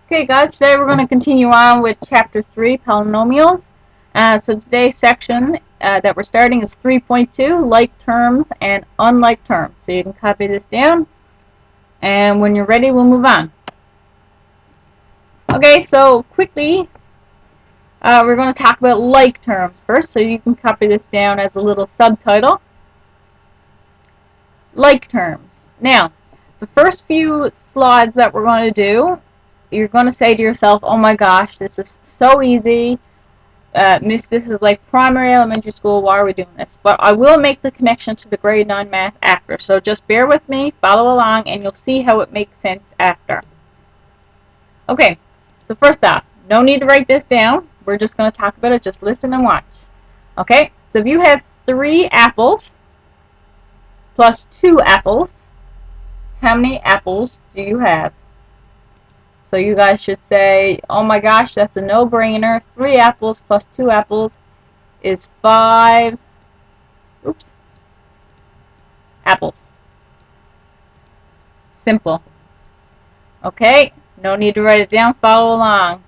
Okay guys, today we're going to continue on with Chapter 3, Polynomials. So today's section that we're starting is 3.2, like terms and unlike terms. So you can copy this down, and when you're ready, we'll move on. Okay, so quickly, we're going to talk about like terms first, so you can copy this down as a little subtitle. Like terms. Now, the first few slides that we're going to do, you're going to say to yourself, oh my gosh, this is so easy. Miss, this is like primary elementary school, why are we doing this? But I will make the connection to the grade 9 math after, so just bear with me, follow along, and you'll see how it makes sense after. Okay, so first off, no need to write this down, we're just going to talk about it, just listen and watch. Okay, so if you have 3 apples plus 2 apples, how many apples do you have? So you guys should say, oh my gosh, that's a no-brainer. 3 apples plus 2 apples is 5 apples. Simple. Okay, no need to write it down, follow along.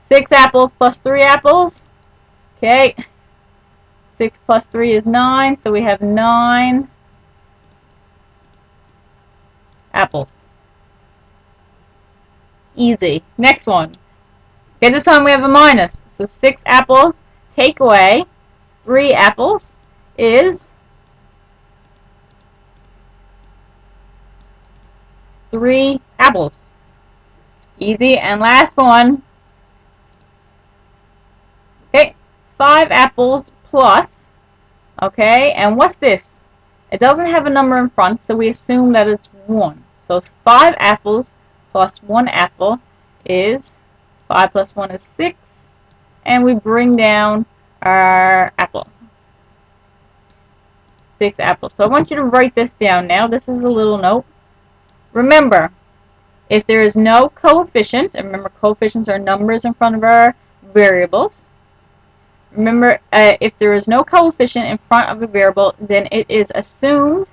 6 apples plus 3 apples. Okay, 6 plus 3 is 9, so we have 9 apples. Easy. Next one. Okay, this time we have a minus. So 6 apples take away 3 apples is 3 apples. Easy. And last one. Okay, 5 apples plus. Okay, and what's this? It doesn't have a number in front, so we assume that it's 1. So 5 apples plus 1 apple is 5 plus 1 is 6, and we bring down our apple. 6 apples. So I want you to write this down now. This is a little note. Remember, if there is no coefficient, and remember coefficients are numbers in front of our variables. Remember, if there is no coefficient in front of a variable, then it is assumed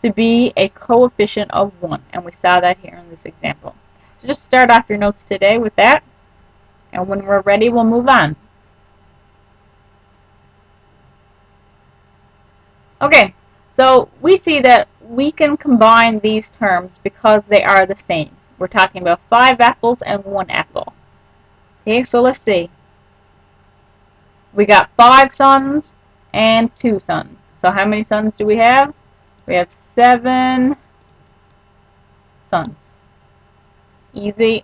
to be a coefficient of 1. And we saw that here in this example. So just start off your notes today with that. And when we're ready, we'll move on. Okay, so we see that we can combine these terms because they are the same. We're talking about 5 apples and 1 apple. Okay, so let's see. We got 5 sons and 2 sons. So how many sons do we have? We have 7 sons. Easy.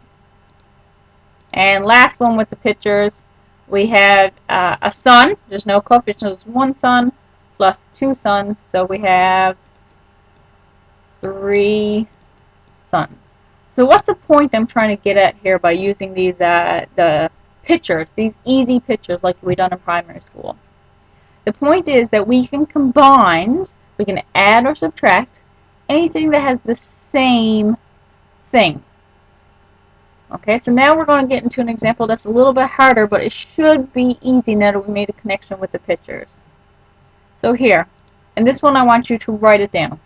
And last one with the pictures, we have a son. There's no coefficient. There's 1 son plus 2 sons. So we have 3 sons. So what's the point I'm trying to get at here by using these the pictures, these easy pictures like we done in primary school? The point is that we can combine, we can add or subtract anything that has the same thing. Okay, so now we're going to get into an example that's a little bit harder, but it should be easy now that we made a connection with the pictures. So here, and this one I want you to write it down.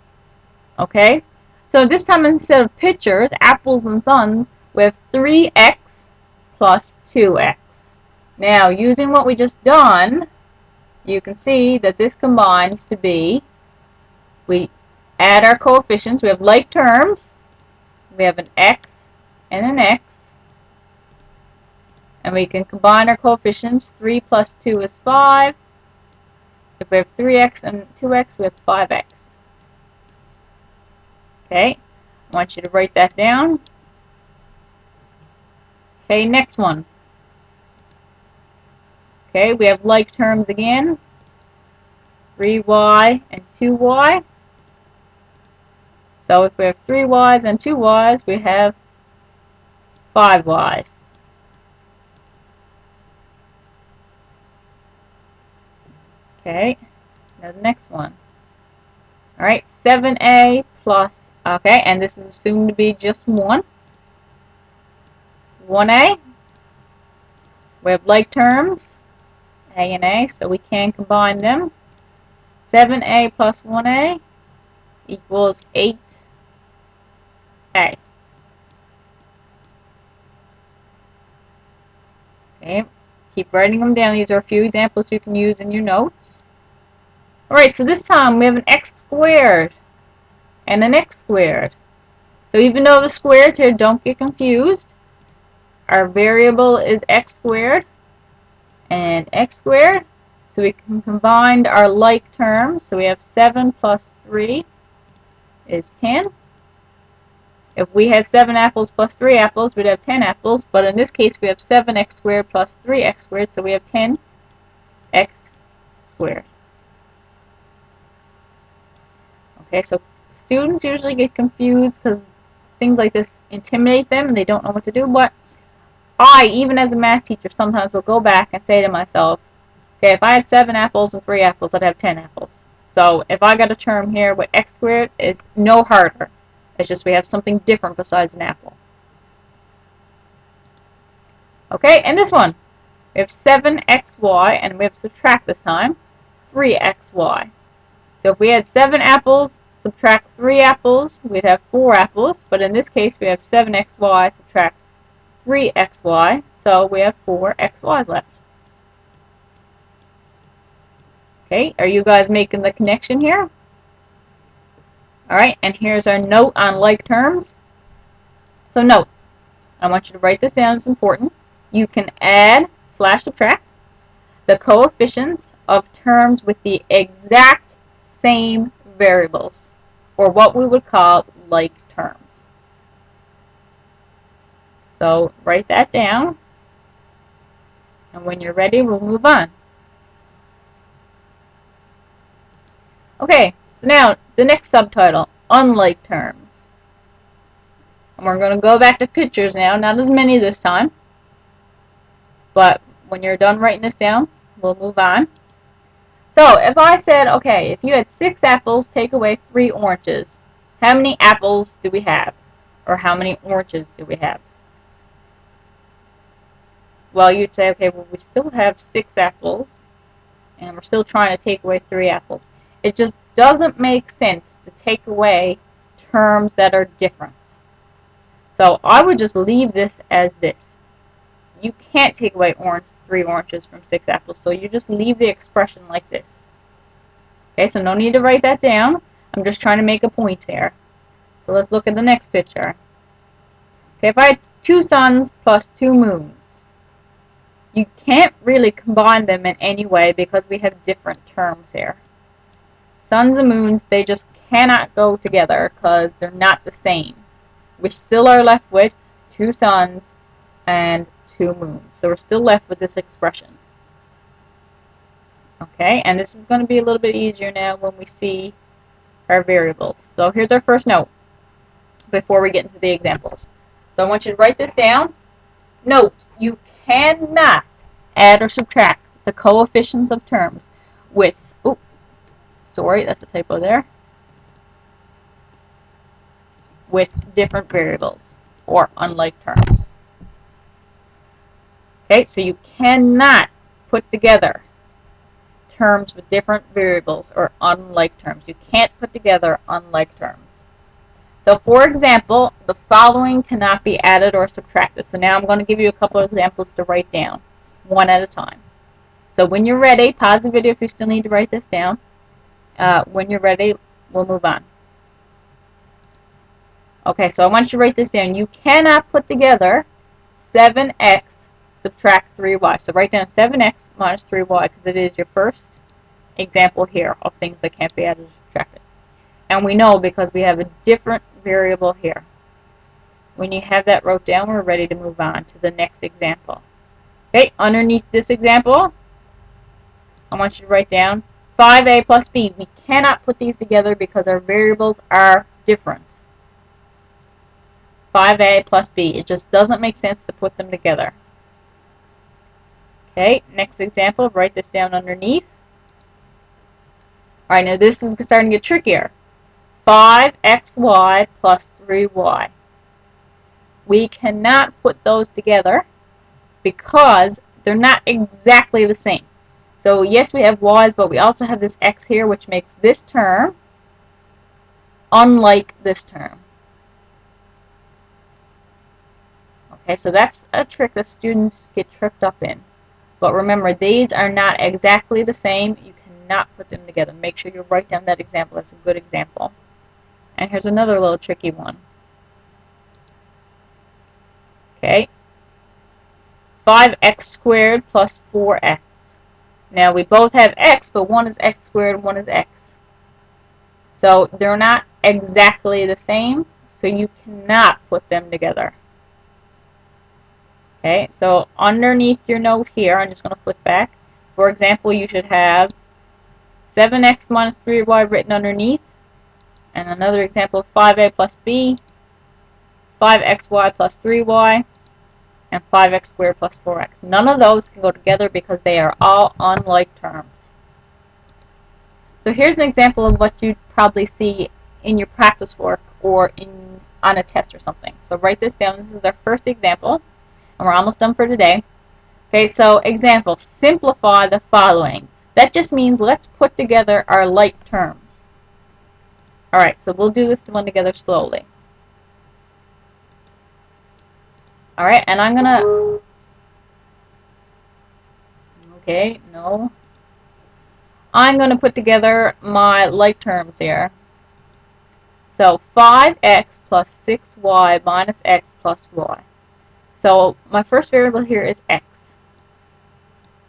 Okay, so this time instead of pictures, apples and sons, we have 3x plus 2x. Now, using what we just done, you can see that this combines to be, we add our coefficients, we have like terms, we have an x and an x, and we can combine our coefficients. 3 plus 2 is 5. If we have 3x and 2x, we have 5x. Okay, I want you to write that down. Okay, next one. Okay, we have like terms again. 3y and 2y. So if we have 3y's and 2y's, we have 5y's. Okay, now the next one. Alright, 7a plus, okay, and this is assumed to be just 1. 1a. We have like terms, a and a, so we can combine them. 7a plus 1a equals 8a. Okay, keep writing them down. These are a few examples you can use in your notes. Alright, so this time we have an x squared and an x squared. So even though the squares here, don't get confused. Our variable is x squared and x squared. So we can combine our like terms. So we have 7 plus 3 is 10. If we had 7 apples plus 3 apples, we'd have 10 apples. But in this case, we have 7x squared plus 3x squared. So we have 10x squared. Okay, so students usually get confused because things like this intimidate them and they don't know what to do. But I, even as a math teacher, sometimes will go back and say to myself, okay, if I had 7 apples and 3 apples, I'd have 10 apples. So if I got a term here with x squared, it's no harder. It's just we have something different besides an apple. Okay, and this one, we have 7xy, and we have to subtract this time, 3xy. So if we had 7 apples, subtract 3 apples, we'd have 4 apples. But in this case, we have 7xy, subtract 3xy, so we have 4 xy's left. Okay, are you guys making the connection here? Alright, and here's our note on like terms. So note, I want you to write this down, it's important. You can add / subtract the coefficients of terms with the exact same variables, or what we would call like terms. So write that down, and when you're ready, we'll move on. Okay, so now the next subtitle, unlike terms. And we're going to go back to pictures now, not as many this time. But when you're done writing this down, we'll move on. So if I said, okay, if you had 6 apples, take away 3 oranges, how many apples do we have? Or how many oranges do we have? Well, you'd say, okay, well, we still have 6 apples, and we're still trying to take away 3 apples. It just doesn't make sense to take away terms that are different. So I would just leave this as this. You can't take away 3 oranges from 6 apples, so you just leave the expression like this. Okay, so no need to write that down. I'm just trying to make a point here. So let's look at the next picture. Okay, if I had 2 suns plus 2 moons, you can't really combine them in any way because we have different terms here. Suns and moons, they just cannot go together because they're not the same. We still are left with 2 suns and 2 moons. So we're still left with this expression. Okay, and this is going to be a little bit easier now when we see our variables. So here's our first note before we get into the examples. So I want you to write this down. Note, you cannot add or subtract the coefficients of terms with, sorry, that's a typo there, with different variables or unlike terms. Okay, so you cannot put together terms with different variables or unlike terms. You can't put together unlike terms. So for example, the following cannot be added or subtracted. So now I'm going to give you a couple of examples to write down, one at a time. So when you're ready, pause the video if you still need to write this down. When you're ready, we'll move on. Okay, so I want you to write this down. You cannot put together 7x subtract 3y. So write down 7x minus 3y because it is your first example here of things that can't be added or subtracted. And we know because we have a different variable here. When you have that wrote down, we're ready to move on to the next example. Okay, underneath this example, I want you to write down 5a plus b. We cannot put these together because our variables are different. 5a plus b. It just doesn't make sense to put them together. Okay, next example, write this down underneath. Alright, now this is starting to get trickier. 5xy plus 3y. We cannot put those together because they're not exactly the same. So yes, we have y's, but we also have this x here, which makes this term unlike this term. Okay, so that's a trick that students get tripped up in. But remember, these are not exactly the same. You cannot put them together. Make sure you write down that example. That's a good example. And here's another little tricky one. Okay, 5x squared plus 4x. Now we both have x, but one is x squared, one is x. So they're not exactly the same, so you cannot put them together. Okay, so underneath your note here, I'm just going to flip back. For example, you should have 7x minus 3y written underneath. And another example, 5a plus b, 5xy plus 3y, and 5x squared plus 4x. None of those can go together because they are all unlike terms. So here's an example of what you'd probably see in your practice work or on a test or something. So write this down. This is our first example, and we're almost done for today. Okay, so example, simplify the following. That just means let's put together our like terms. Alright, so we'll do this one together slowly. Alright, and I'm gonna... Okay, no. I'm gonna put together my like terms here. So 5x plus 6y minus x plus y. So my first variable here is x.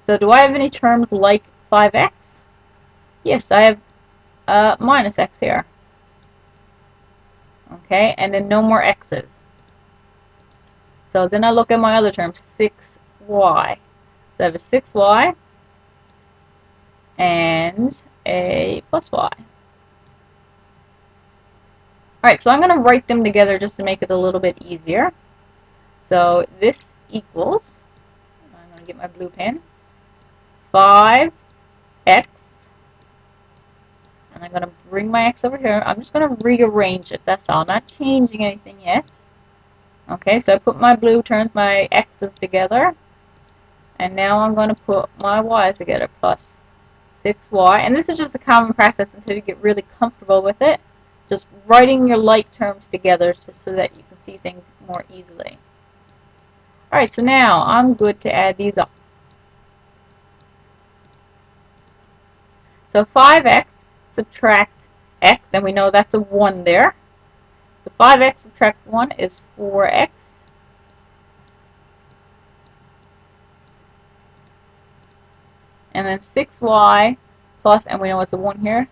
So do I have any terms like 5x? Yes, I have minus x here. Okay, and then no more x's. So then I look at my other term, 6y. So I have a 6y and a plus y. Alright, so I'm going to write them together just to make it a little bit easier. So this equals, I'm going to get my blue pen, 5x, and I'm going to bring my x over here. I'm just going to rearrange it, that's all. I'm not changing anything yet. Okay, so I put my blue terms, my x's together, and now I'm going to put my y's together, plus 6y, and this is just a common practice until you get really comfortable with it. Just writing your like terms together so that you can see things more easily. Alright, so now I'm good to add these up. So 5x subtract x, and we know that's a 1 there. So 5x subtract 1 is 4x. And then 6y plus, and we know it's a 1 here.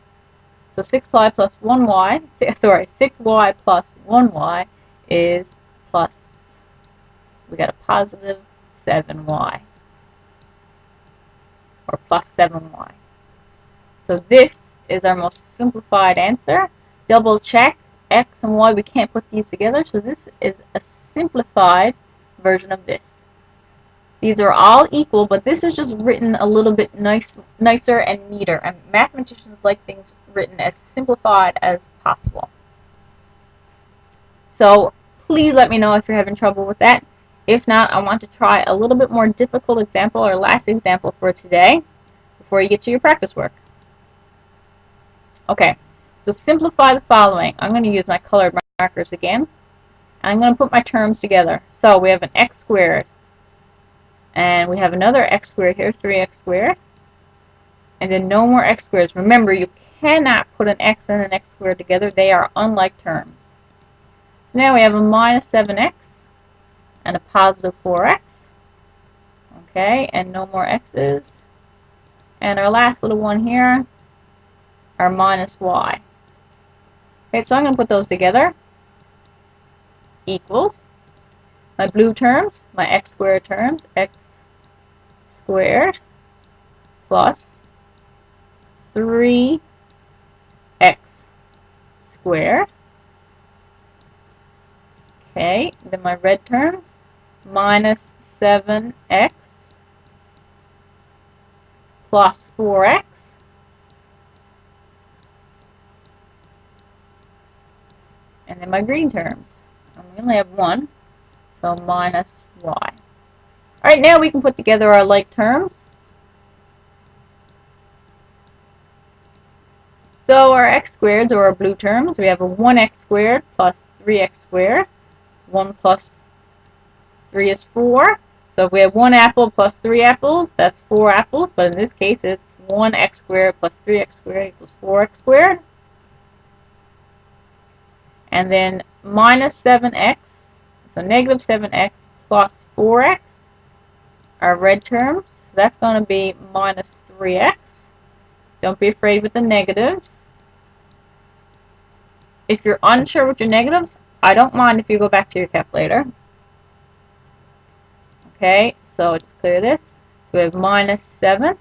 So 6y plus 1y, sorry, 6y plus 1y is plus, we got a positive 7y. Or plus 7y. So this is our most simplified answer. Double check x and y, we can't put these together, so this is a simplified version of this. These are all equal, but this is just written a little bit nicer and neater, and mathematicians like things written as simplified as possible. So please let me know if you're having trouble with that. If not, I want to try a little bit more difficult example, or last example for today, before you get to your practice work. Okay, so simplify the following. I'm going to use my colored markers again. I'm going to put my terms together. So we have an x squared, and we have another x squared here, 3x squared, and then no more x squareds. Remember, you cannot put an x and an x squared together. They are unlike terms. So now we have a minus 7x and a positive 4x. Okay, and no more x's. And our last little one here, our minus y. Okay, so I'm going to put those together. Equals my blue terms, my x squared terms, x squared plus 3x squared. Okay, then my red terms, minus 7x plus 4x. And then my green terms. And we only have one, so minus y. Alright, now we can put together our like terms. So our x squareds, or our blue terms, we have a 1x squared plus 3x squared. 1 plus 3 is 4. So if we have 1 apple plus 3 apples, that's 4 apples. But in this case, it's 1x squared plus 3x squared equals 4x squared. And then minus 7x, so negative 7x plus 4x are red terms. So that's going to be minus 3x. Don't be afraid with the negatives. If you're unsure with your negatives, I don't mind if you go back to your calculator. Okay, so just clear this. So we have minus 7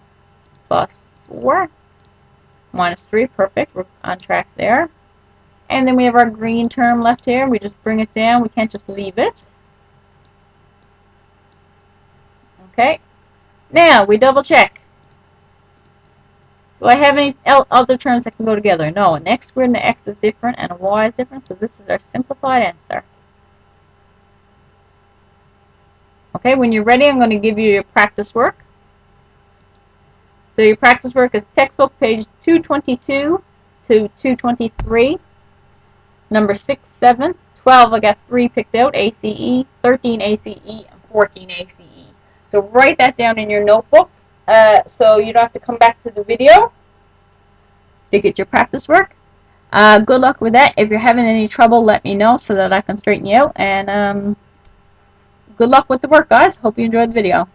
plus 4 minus 3. Perfect. We're on track there. And then we have our green term left here. We just bring it down. We can't just leave it. Okay. Now, we double check. Do I have any other terms that can go together? No. An x squared and an x is different, and a y is different. So this is our simplified answer. Okay, when you're ready, I'm going to give you your practice work. So your practice work is textbook page 222 to 223. Number 6, 7, 12, I got 3 picked out, ACE, 13 ACE, and 14 ACE. So write that down in your notebook so you don't have to come back to the video to get your practice work. Good luck with that. If you're having any trouble, let me know so that I can straighten you out. And good luck with the work, guys. Hope you enjoyed the video.